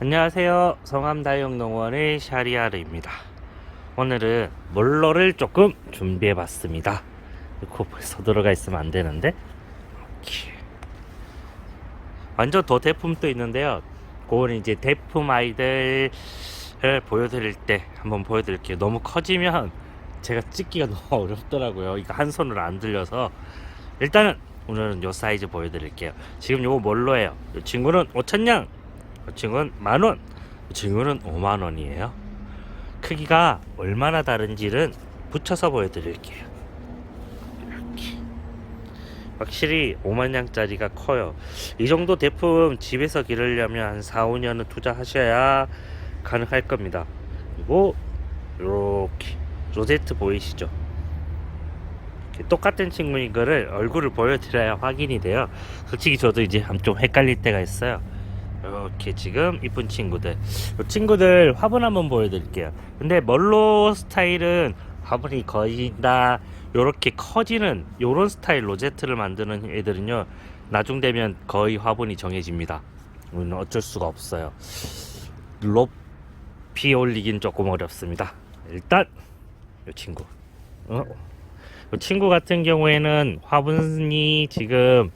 안녕하세요. 성암다육농원의 샤리아르입니다. 오늘은 몰로를 조금 준비해봤습니다. 이거 벌써 들어가 있으면 안 되는데. 이렇게. 완전 더 대품도 있는데요. 그건 이제 대품 아이들을 보여드릴 때 한번 보여드릴게요. 너무 커지면 제가 찍기가 너무 어렵더라고요. 이거 한 손으로 안 들려서. 일단은 오늘은 요 사이즈 보여드릴게요. 지금 요거 몰로예요. 이 친구는 5,000냥, 이 친구는 10,000원, 이 친구는 50,000원이에요. 크기가 얼마나 다른지는 붙여서 보여드릴게요. 이렇게 확실히 50,000원짜리가 커요. 이 정도 제품 집에서 기르려면 한 4-5년은 투자하셔야 가능할 겁니다. 그리고 이렇게 로제트 보이시죠? 똑같은 친구인 거를 얼굴을 보여드려야 확인이 돼요. 솔직히 저도 이제 좀 헷갈릴 때가 있어요. 이렇게 지금 이쁜 친구들, 이 친구들 화분 한번 보여드릴게요. 근데 멀로 스타일은 화분이 거의 다 요렇게 커지는 요런 스타일 로제트를 만드는 애들은요, 나중 되면 거의 화분이 정해집니다. 우리는 어쩔 수가 없어요. 높이 올리긴 조금 어렵습니다. 일단 이 친구, 이 친구 같은 경우에는 화분이 지금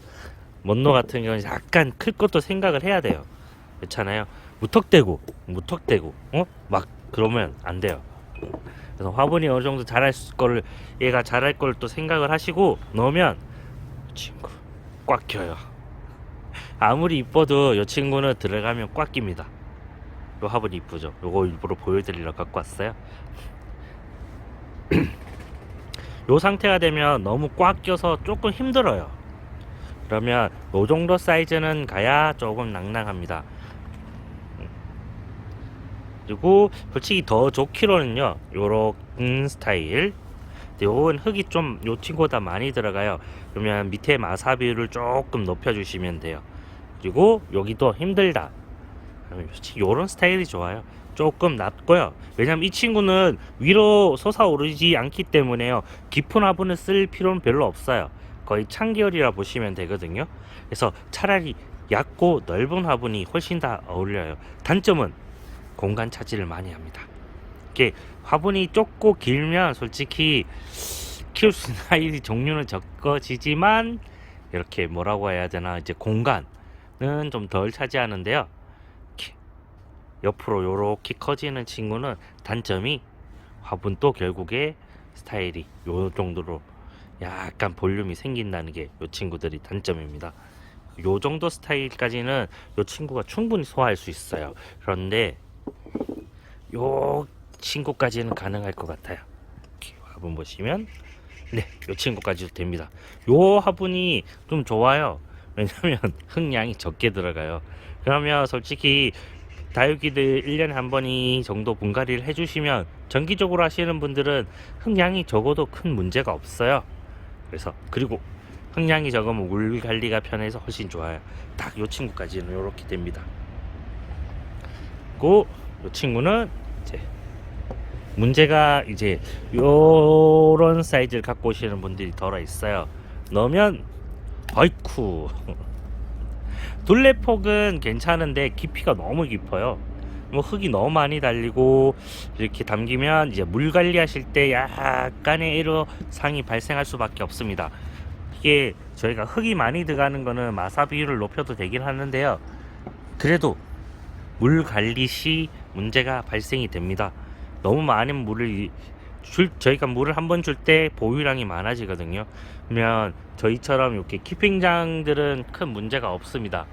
먼로 같은 경우는 약간 클 것도 생각을 해야 돼요. 그렇잖아요. 무턱대고 막 그러면 안 돼요. 그래서 화분이 어느 정도 자랄 거를, 얘가 자랄 걸 또 생각을 하시고 넣으면 이 친구 꽉 껴요. 아무리 이뻐도 이 친구는 들어가면 꽉 낍니다. 이 화분이 이쁘죠? 요거 일부러 보여드리러 갖고 왔어요. 요 상태가 되면 너무 꽉 껴서 조금 힘들어요. 그러면 요 정도 사이즈는 가야 조금 낭낭합니다. 그리고 솔직히 더 좋기로는요, 요런 스타일, 요건 흙이 좀 요 친구보다 많이 들어가요. 그러면 밑에 마사비를 조금 높여주시면 돼요. 그리고 여기도 힘들다, 요런 스타일이 좋아요. 조금 낮고요. 왜냐면 이 친구는 위로 솟아오르지 않기 때문에요, 깊은 화분을 쓸 필요는 별로 없어요. 거의 창계열이라 보시면 되거든요. 그래서 차라리 얕고 넓은 화분이 훨씬 더 어울려요. 단점은 공간 차지를 많이 합니다. 이게 화분이 좁고 길면 솔직히 키울 수 있는 아이 종류는 적어지지만, 이렇게 뭐라고 해야 되나, 이제 공간은 좀 덜 차지하는데요. 옆으로 요렇게 커지는 친구는 단점이, 화분도 결국에 스타일이 요 정도로 약간 볼륨이 생긴다는 게 요 친구들이 단점입니다. 요 정도 스타일까지는 요 친구가 충분히 소화할 수 있어요. 그런데 요 친구까지는 가능할 것 같아요. 이렇게 화분 보시면, 네, 요 친구까지도 됩니다. 요 화분이 좀 좋아요. 왜냐면 흙량이 적게 들어가요. 그러면 솔직히 다육이들 1년에 한 번이 정도 분갈이를 해주시면, 정기적으로 하시는 분들은 흙량이 적어도 큰 문제가 없어요. 그래서, 그리고 흙량이 적으면 물 관리가 편해서 훨씬 좋아요. 딱 요 친구까지는 이렇게 됩니다. 그리고 요 친구는 이제 문제가, 이제 요런 사이즈를 갖고 오시는 분들이 덜어 있어요. 넣으면 아이쿠 둘레폭은 괜찮은데 깊이가 너무 깊어요. 뭐 흙이 너무 많이 달리고 이렇게 담기면 이제 물 관리하실 때 약간의 애로사항이 발생할 수밖에 없습니다. 이게 저희가 흙이 많이 들어가는 거는 마사 비율을 높여도 되긴 하는데요, 그래도 물 관리 시 문제가 발생이 됩니다. 너무 많은 물을 저희가 물을 한번 줄 때 보유량이 많아지거든요. 그러면 저희처럼 이렇게 키핑장들은 큰 문제가 없습니다.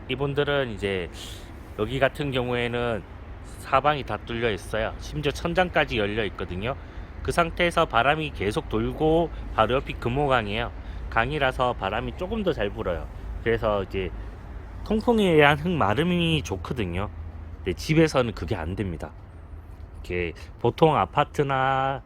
이분들은 이제 여기 같은 경우에는 사방이 다 뚫려 있어요. 심지어 천장까지 열려 있거든요. 그 상태에서 바람이 계속 돌고, 바로 옆이 금호강이에요. 강이라서 바람이 조금 더 잘 불어요. 그래서 이제 통풍에 의한 흙 마름이 좋거든요. 근데 집에서는 그게 안 됩니다. 이렇게 보통 아파트나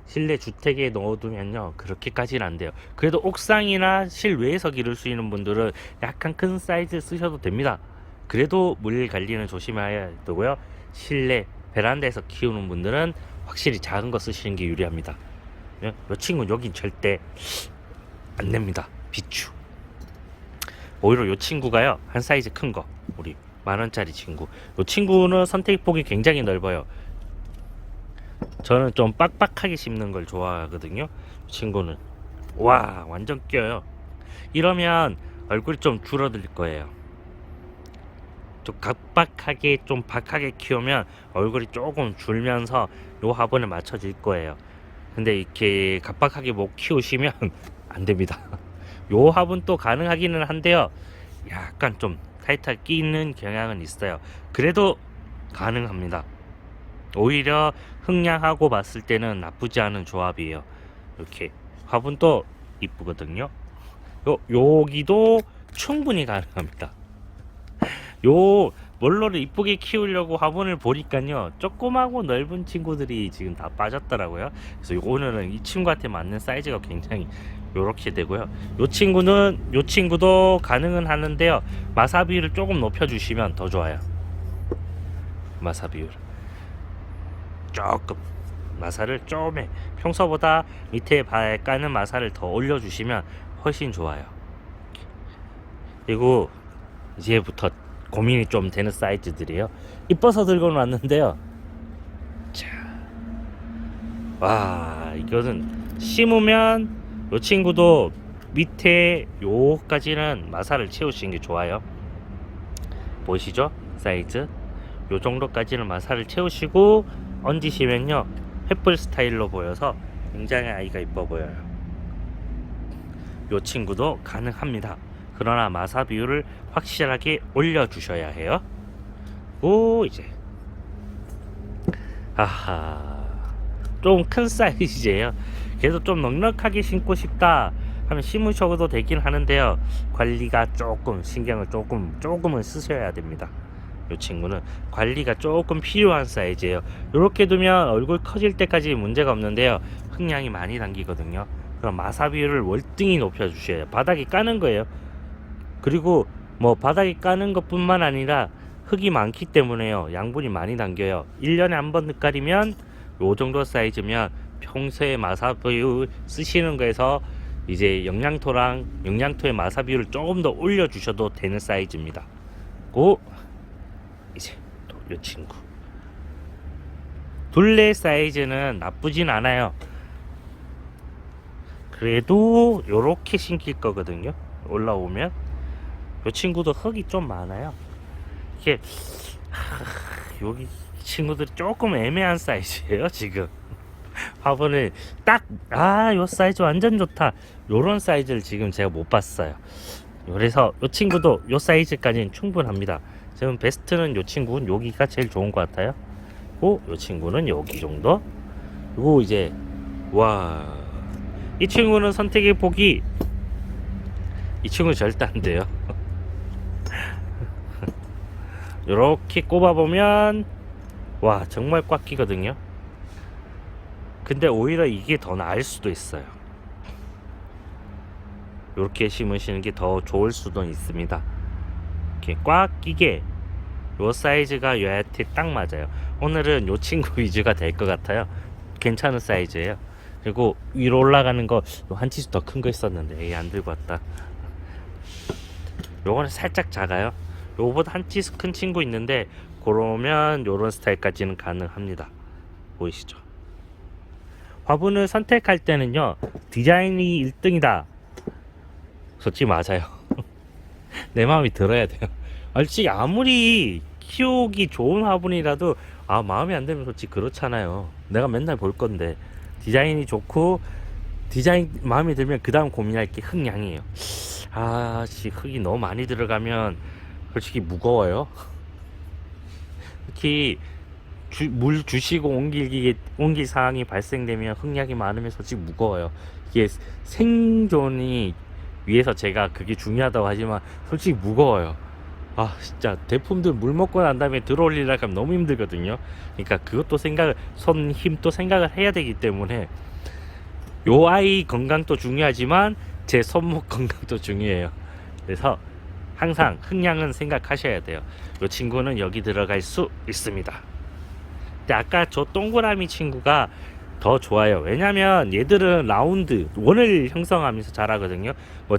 실내 주택에 넣어두면요, 그렇게까지는 안 돼요. 그래도 옥상이나 실외에서 기를 수 있는 분들은 약간 큰 사이즈 쓰셔도 됩니다. 그래도 물 관리는 조심해야 되고요. 실내 베란다에서 키우는 분들은 확실히 작은 거 쓰시는 게 유리합니다. 이 친구는 여긴 절대 안 냅니다. 비추. 오히려 이 친구가요, 한 사이즈 큰 거, 우리 10,000원짜리 친구. 이 친구는 선택폭이 굉장히 넓어요. 저는 좀 빡빡하게 심는 걸 좋아하거든요. 이 친구는 와 완전 껴요. 이러면 얼굴이 좀 줄어들 거예요. 좀 각박하게 좀 박하게 키우면 얼굴이 조금 줄면서 요 화분에 맞춰질 거예요. 근데 이렇게 각박하게 못 키우시면 안 됩니다. 요 화분 또 가능하기는 한데요. 약간 좀 타이트하게 끼는 경향은 있어요. 그래도 가능합니다. 오히려 흥량하고 봤을 때는 나쁘지 않은 조합이에요. 이렇게 화분도 이쁘거든요. 여기도 충분히 가능합니다. 요 몰로를 이쁘게 키우려고 화분을 보니까요 조그마고 넓은 친구들이 지금 다 빠졌더라고요. 그래서 오늘은 이 친구한테 맞는 사이즈가 굉장히 요렇게 되고요. 요 친구도 가능은 하는데요, 마사 비율을 조금 높여 주시면 더 좋아요. 마사 비율 조금, 마사를 좀 평소보다 밑에 까는 마사를 더 올려 주시면 훨씬 좋아요. 그리고 이제부터 고민이 좀 되는 사이즈들이에요. 이뻐서 들고 왔는데요. 자, 와 이거는 심으면 이 친구도 밑에 요까지는 마사를 채우시는 게 좋아요. 보이시죠? 사이즈 요 정도까지는 마사를 채우시고 얹으시면요 횃불 스타일로 보여서 굉장히 아이가 이뻐 보여요. 요 친구도 가능합니다. 그러나 마사 비율을 확실하게 올려 주셔야 해요. 오 이제 아하 좀 큰 사이즈예요. 그래도 좀 넉넉하게 심고 싶다 하면 심으셔도 되긴 하는데요, 관리가 조금 신경을 조금은 쓰셔야 됩니다. 이 친구는 관리가 조금 필요한 사이즈예요. 이렇게 두면 얼굴 커질 때까지 문제가 없는데요, 흙량이 많이 당기거든요. 그럼 마사 비율을 월등히 높여 주셔야 해요. 바닥에 까는 거예요. 그리고 뭐 바닥에 까는 것 뿐만 아니라 흙이 많기 때문에요 양분이 많이 당겨요. 1년에 한 번 흙갈이면 요 정도 사이즈면 평소에 마사 비율 쓰시는 거에서 이제 영양토의 마사 비율을 조금 더 올려 주셔도 되는 사이즈입니다. 고 이제 또 요 친구 둘레 사이즈는 나쁘진 않아요. 그래도 요렇게 심길 거거든요. 올라오면 요 친구도 흙이 좀 많아요. 이게 여기 친구들이 조금 애매한 사이즈예요. 지금 화분을 딱 요 사이즈 완전 좋다 요런 사이즈를 지금 제가 못 봤어요. 그래서 요 친구도 요 사이즈까지는 충분합니다. 지금 베스트는 요 친구는 여기가 제일 좋은 것 같아요. 요 친구는 여기 정도. 그리고 이제 이 친구는 선택의 폭이, 이 친구는 절대 안 돼요. 이렇게 꼽아보면 와 정말 꽉 끼거든요. 근데 오히려 이게 더 나을 수도 있어요. 이렇게 심으시는 게 더 좋을 수도 있습니다. 이렇게 꽉 끼게 요 사이즈가 얘한테 딱 맞아요. 오늘은 요 친구 위주가 될 것 같아요. 괜찮은 사이즈예요. 그리고 위로 올라가는 거 한 치수 더 큰 거 있었는데 안 들고 왔다. 요거는 살짝 작아요. 요거보다 한 치수 큰 친구 있는데 그러면 요런 스타일까지는 가능합니다. 보이시죠? 화분을 선택할 때는요 디자인이 1등이다 솔직히 맞아요. 내 마음이 들어야 돼요. 솔직히 아무리 키우기 좋은 화분이라도 마음에 안 들면 솔직히 그렇잖아요. 내가 맨날 볼 건데 디자인이 좋고 디자인 마음에 들면 그 다음 고민할 게 흙량이에요. 흙이 너무 많이 들어가면 솔직히 무거워요. 특히 물 주시고 옮길 상황이 발생되면 흙량이 많으면 솔직히 무거워요. 이게 생존이 위해서 제가 그게 중요하다고 하지만 솔직히 무거워요. 진짜 대품들 물 먹고 난 다음에 들어올리려고 하면 너무 힘들거든요. 그러니까 그것도 손 힘도 생각을 해야 되기 때문에 요 아이 건강도 중요하지만 제 손목 건강도 중요해요. 그래서 항상 흙량은 생각하셔야 돼요. 이 친구는 여기 들어갈 수 있습니다. 근데 아까 저 동그라미 친구가 더 좋아요. 왜냐면 얘들은 라운드 원을 형성하면서 자라거든요. 뭐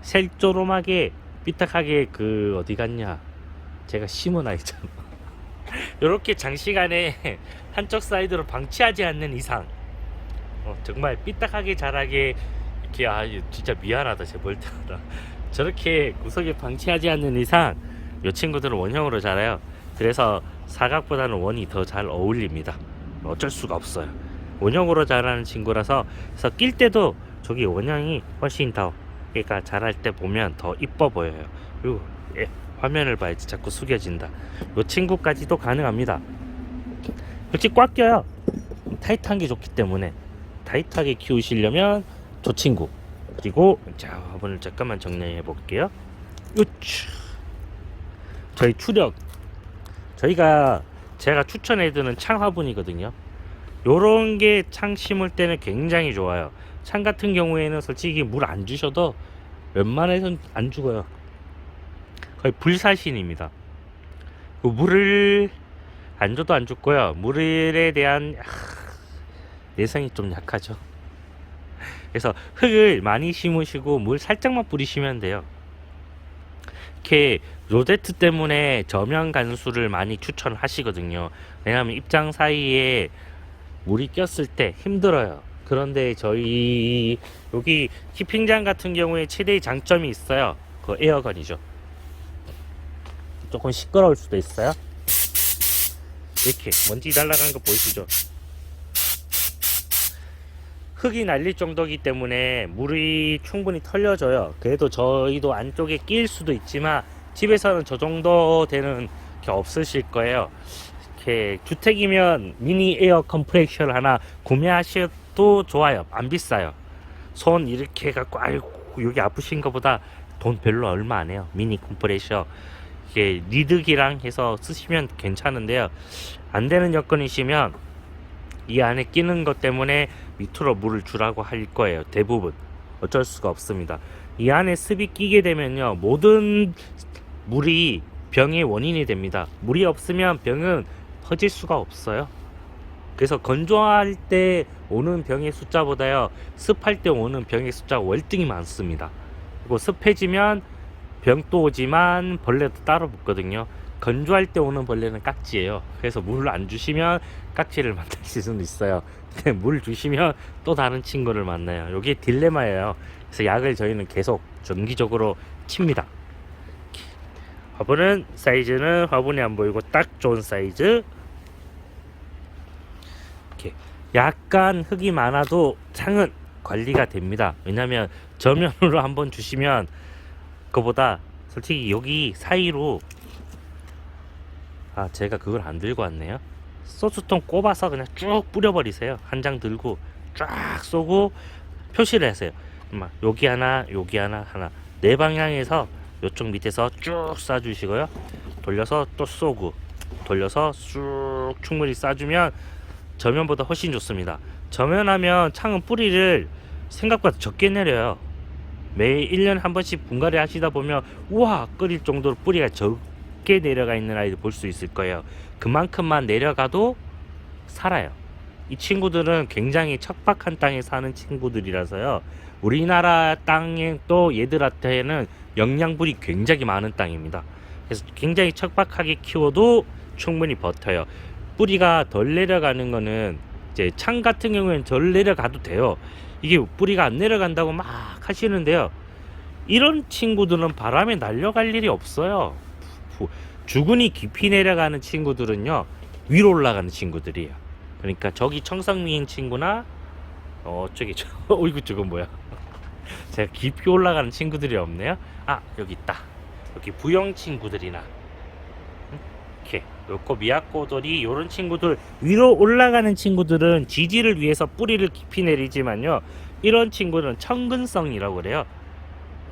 셀조름하게 삐딱하게 어디 갔냐 제가 심은 아이잖아. 이렇게 장시간에 한쪽 사이드로 방치하지 않는 이상 정말 삐딱하게 자라게 이렇게 진짜 미안하다 제 볼 때마다 저렇게 구석에 방치하지 않는 이상 이 친구들은 원형으로 자라요. 그래서 사각보다는 원이 더 잘 어울립니다. 어쩔 수가 없어요. 원형으로 자라는 친구라서 그래서 낄 때도 저기 원형이 훨씬 더 그러니까 자랄 때 보면 더 이뻐 보여요. 그리고 화면을 봐야지 자꾸 숙여진다. 이 친구까지도 가능합니다. 그렇지 꽉 껴요. 타이트한 게 좋기 때문에 타이트하게 키우시려면 저 친구. 그리고 자 화분을 잠깐만 정리해 볼게요. 요치. 저희 추력 제가 추천해드리는 창 화분이거든요. 요런 게 창 심을 때는 굉장히 좋아요. 창 같은 경우에는 솔직히 물 안 주셔도 웬만해선 안 죽어요. 거의 불사신입니다. 물을 안 줘도 안 죽고요. 물에 대한 내성이 좀 약하죠. 그래서 흙을 많이 심으시고 물 살짝만 뿌리시면 돼요. 이렇게 로제트 때문에 저면 간수를 많이 추천하시거든요. 왜냐하면 입장 사이에 물이 꼈을 때 힘들어요. 그런데 저희 여기 키핑장 같은 경우에 최대의 장점이 있어요. 그 에어건이죠. 조금 시끄러울 수도 있어요. 이렇게 먼지 날아간 거 보이시죠? 흙이 날릴 정도이기 때문에 물이 충분히 털려져요. 그래도 저희도 안쪽에 끼일 수도 있지만 집에서는 저 정도 되는 게 없으실 거예요. 이렇게 주택이면 미니 에어 컴프레셔를 하나 구매하셔도 좋아요. 안 비싸요. 손 이렇게 해갖고 아이고 여기 아프신 것보다 돈 별로 얼마 안 해요. 미니 컴프레셔 이게 리드기랑 해서 쓰시면 괜찮은데요. 안 되는 여건이시면 이 안에 끼는 것 때문에 밑으로 물을 주라고 할 거예요. 대부분 어쩔 수가 없습니다. 이 안에 습이 끼게 되면요 모든 물이 병의 원인이 됩니다. 물이 없으면 병은 퍼질 수가 없어요. 그래서 건조할 때 오는 병의 숫자보다요 습할 때 오는 병의 숫자가 월등히 많습니다. 그리고 습해지면 병도 오지만 벌레도 따로 붙거든요. 건조할 때 오는 벌레는 깍지예요. 그래서 물을 안 주시면 깍지를 만드실 수는 있어요. 근데 물 주시면 또 다른 친구를 만나요. 이게 딜레마예요. 그래서 약을 저희는 계속 정기적으로 칩니다. 화분은 사이즈는 화분이 안 보이고 딱 좋은 사이즈. 이렇게 약간 흙이 많아도 창은 관리가 됩니다. 왜냐면 저면으로 한번 주시면 그거보다 솔직히 여기 사이로 제가 그걸 안 들고 왔네요. 소스통 꼽아서 그냥 쭉 뿌려버리세요. 한 장 들고 쫙 쏘고 표시를 하세요. 여기 하나 여기 하나 네 방향에서 이쪽 밑에서 쭉 쏴주시고요. 돌려서 또 쏘고 돌려서 쑥 충분히 쏴주면 저면보다 훨씬 좋습니다. 저면하면 창은 뿌리를 생각보다 적게 내려요. 매일 1년에 한 번씩 분갈이 하시다 보면 우와 끓일 정도로 뿌리가 적게 내려가 있는 아이들 볼 수 있을 거예요. 그만큼만 내려가도 살아요. 이 친구들은 굉장히 척박한 땅에 사는 친구들이라서요. 우리나라 땅에 또 얘들한테는 영양분이 굉장히 많은 땅입니다. 그래서 굉장히 척박하게 키워도 충분히 버텨요. 뿌리가 덜 내려가는 거는 이제 창 같은 경우에는 덜 내려가도 돼요. 이게 뿌리가 안 내려간다고 막 하시는데요. 이런 친구들은 바람에 날려갈 일이 없어요. 주근이 깊이 내려가는 친구들은요 위로 올라가는 친구들이에요. 그러니까 저기 청성미인 친구나 저기 이거 저건 뭐야? 제가 깊이 올라가는 친구들이 없네요. 여기 있다. 여기 부영 친구들이나 이렇게 요거 미야코돌이 요런 친구들 위로 올라가는 친구들은 지지를 위해서 뿌리를 깊이 내리지만요 이런 친구는 청근성이라고 그래요.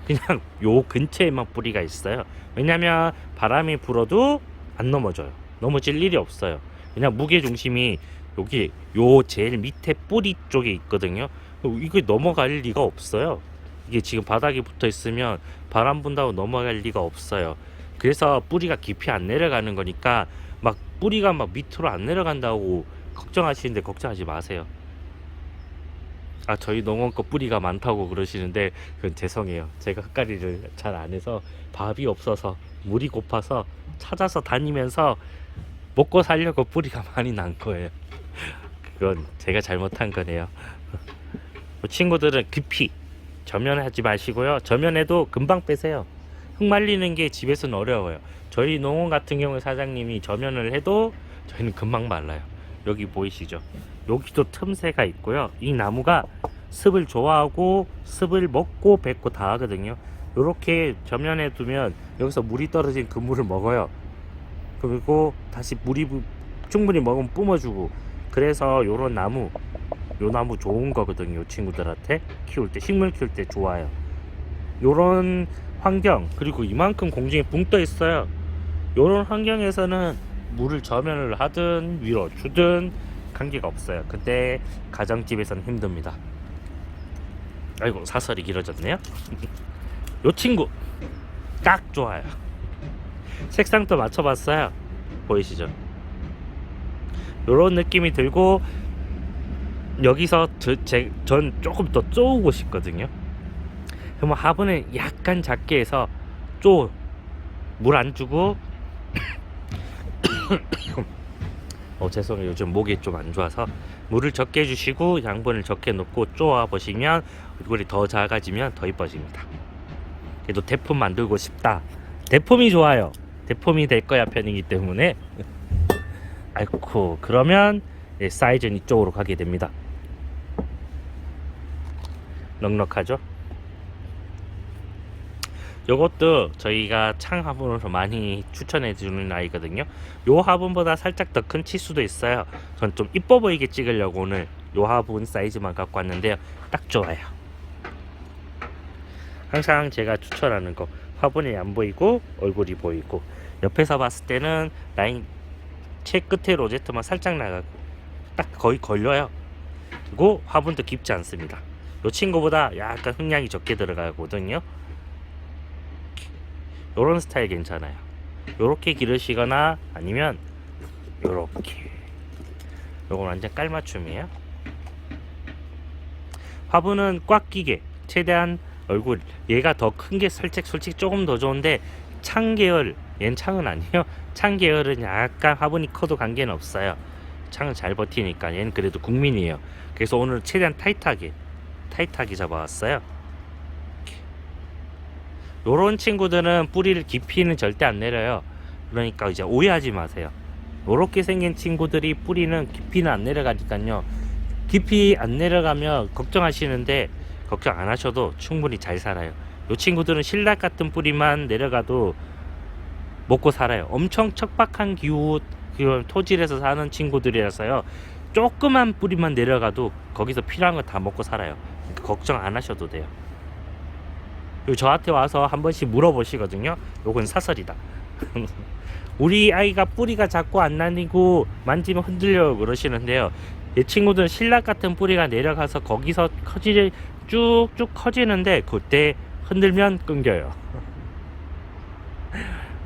그냥 요 근처에만 뿌리가 있어요. 왜냐면 바람이 불어도 안 넘어져요. 넘어질 일이 없어요. 그냥 무게중심이 여기 요 제일 밑에 뿌리 쪽에 있거든요. 이게 넘어갈 리가 없어요. 이게 지금 바닥에 붙어 있으면 바람 분다고 넘어갈 리가 없어요. 그래서 뿌리가 깊이 안 내려가는 거니까 막 뿌리가 막 밑으로 안 내려간다고 걱정하시는데 걱정하지 마세요. 저희 농원 거 뿌리가 많다고 그러시는데 그건 죄송해요. 제가 흙가리를 잘 안 해서 밥이 없어서 물이 고파서 찾아서 다니면서 먹고 살려고 뿌리가 많이 난 거예요. 그건 제가 잘못한 거네요. 친구들은 급히 저면하지 마시고요. 저면해도 금방 빼세요. 흙 말리는 게 집에서는 어려워요. 저희 농원 같은 경우 사장님이 저면을 해도 저희는 금방 말라요. 여기 보이시죠? 여기도 틈새가 있고요. 이 나무가 습을 좋아하고 습을 먹고 뱉고 다 하거든요. 이렇게 저면해 두면 여기서 물이 떨어진 그 물을 먹어요. 그리고 다시 물이 충분히 먹으면 뿜어주고, 그래서 요런 나무, 요 나무 좋은 거거든요. 요 친구들한테 키울 때, 식물 키울 때 좋아요. 요런 환경, 그리고 이만큼 공중에 붕 떠 있어요. 요런 환경에서는 물을 저면을 하든 위로 주든 관계가 없어요. 근데 가정집에서는 힘듭니다. 아이고, 사설이 길어졌네요. 요 친구 딱 좋아요. 색상도 맞춰봤어요. 보이시죠? 요런 느낌이 들고, 여기서 전 조금 더 쪼우고 싶거든요. 그럼 화분을 약간 작게 해서 물 안 주고 죄송해요. 요즘 목이 좀 안 좋아서 물을 적게 주시고 양분을 적게 넣고 쪼아 보시면 얼굴이 더 작아지면 더 이뻐집니다. 그래도 대품 만들고 싶다. 대품이 좋아요. 대품이 될 거야 편이기 때문에. 아이쿠, 그러면 사이즈는 이쪽으로 가게 됩니다. 넉넉하죠? 요것도 저희가 창 화분으로 많이 추천해 주는 아이거든요. 요 화분보다 살짝 더 큰 치수도 있어요. 전 좀 이뻐 보이게 찍으려고 오늘 요 화분 사이즈만 갖고 왔는데요. 딱 좋아요. 항상 제가 추천하는 거, 화분이 안 보이고 얼굴이 보이고, 옆에서 봤을 때는 라인 채 끝에 로제트만 살짝 나가고 딱 거의 걸려요. 그리고 화분도 깊지 않습니다. 요 친구보다 약간 흙량이 적게 들어가거든요. 요런 스타일 괜찮아요. 요렇게 기르시거나 아니면 요렇게, 요건 완전 깔맞춤이에요. 화분은 꽉 끼게 최대한 얼굴, 얘가 더 큰 게 솔직히 조금 더 좋은데, 창 계열, 얘는 창은 아니에요. 창 계열은 약간 화분이 커도 관계는 없어요. 창은 잘 버티니까. 얘는 그래도 국민이에요. 그래서 오늘 최대한 타이트하게 잡아왔어요. 요런 친구들은 뿌리를 깊이는 절대 안 내려요. 그러니까 이제 오해하지 마세요. 요렇게 생긴 친구들이 뿌리는 깊이는 안 내려가니까요. 깊이 안 내려가면 걱정하시는데, 걱정 안 하셔도 충분히 잘 살아요. 요 친구들은 신락 같은 뿌리만 내려가도 먹고 살아요. 엄청 척박한 기후, 토질에서 사는 친구들이라서요. 조그만 뿌리만 내려가도 거기서 필요한 거 다 먹고 살아요. 그러니까 걱정 안 하셔도 돼요. 저한테 와서 한 번씩 물어보시거든요. 요건 사설이다. 우리 아이가 뿌리가 자꾸 안 나뉘고 만지면 흔들려 그러시는데요. 이 친구들은 신락 같은 뿌리가 내려가서 거기서 쭉쭉 커지는데, 그때 흔들면 끊겨요.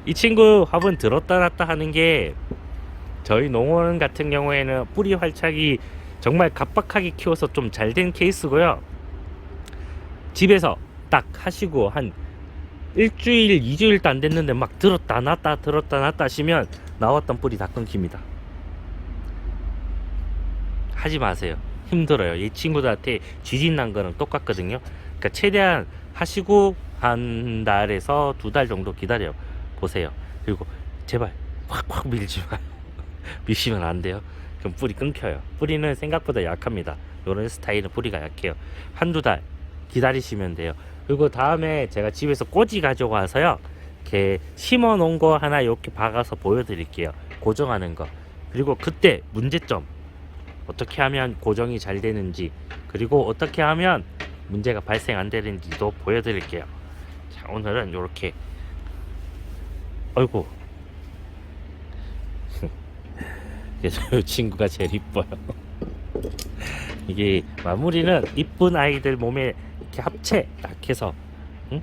이 친구 화분 들었다 놨다 하는 게, 저희 농원 같은 경우에는 뿌리 활착이 정말 각박하게 키워서 좀 잘 된 케이스고요. 집에서 딱 하시고 한 일주일, 2주일도 안 됐는데 막 들었다 놨다 하시면 나왔던 뿌리 다 끊깁니다. 하지 마세요. 힘들어요. 이 친구들한테 지진 난 거는 똑같거든요. 그러니까 최대한 하시고 한 달에서 2달 정도 기다려 보세요. 그리고 제발 확 밀지 마요. 미시면 안 돼요. 그럼 뿌리 끊겨요. 뿌리는 생각보다 약합니다. 이런 스타일은 뿌리가 약해요. 한두 달 기다리시면 돼요. 그리고 다음에 제가 집에서 꼬지 가져와서요, 이렇게 심어 놓은 거 하나 이렇게 박아서 보여드릴게요. 고정하는 거. 그리고 그때 문제점, 어떻게 하면 고정이 잘 되는지, 그리고 어떻게 하면 문제가 발생 안 되는지도 보여드릴게요. 자, 오늘은 이렇게, 아이고, 그래서 이 친구가 제일 이뻐요. 이게 마무리는 이쁜 아이들 몸에 이렇게 합체 딱 해서, 응?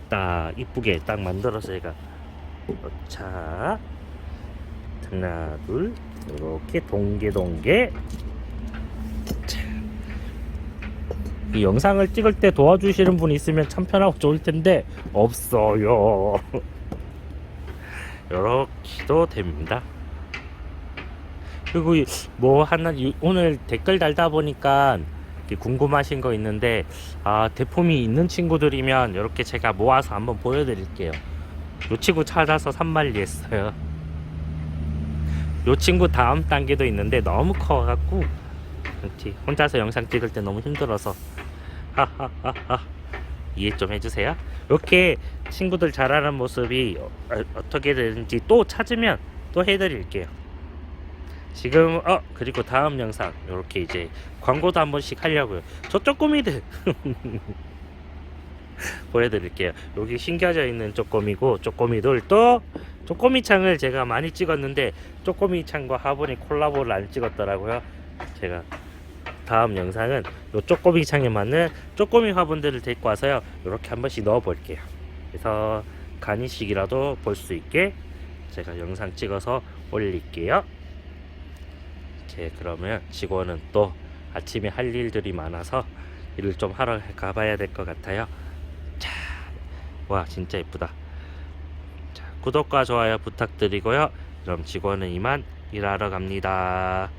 딱 이쁘게 딱 만들어서 제가, 자, 하나 둘 이렇게 동계. 자, 이 영상을 찍을 때 도와주시는 분이 있으면 참 편하고 좋을 텐데 없어요. 이렇게도 됩니다. 그리고 뭐 하나 오늘 댓글 달다 보니까 궁금하신 거 있는데, 대폼이 있는 친구들이면 이렇게 제가 모아서 한번 보여드릴게요. 요 친구 찾아서 산말리 했어요. 요 친구 다음 단계도 있는데 너무 커갖고 혼자서 영상 찍을 때 너무 힘들어서 하하하하 이해 좀 해주세요. 이렇게 친구들 자라는 모습이 어떻게 되는지 또 찾으면 또 해드릴게요. 지금 그리고 다음 영상 이렇게 이제 광고도 한 번씩 하려고요. 저 쪼꼬미들 보여드릴게요. 여기 심겨져 있는 쪼꼬미고, 쪼꼬미들 또 쪼꼬미 창을 제가 많이 찍었는데 쪼꼬미 창과 화분이 콜라보를 안 찍었더라고요. 제가 다음 영상은 요 쪼꼬미 창에 맞는 쪼꼬미 화분들을 데리고 와서요, 이렇게 한 번씩 넣어 볼게요. 그래서 간이식이라도 볼 수 있게 제가 영상 찍어서 올릴게요. 그러면 직원은 또 아침에 할 일들이 많아서 일을 좀 하러 가봐야 될 것 같아요. 자, 와 진짜 예쁘다. 자, 구독과 좋아요 부탁드리고요. 그럼 직원은 이만 일하러 갑니다.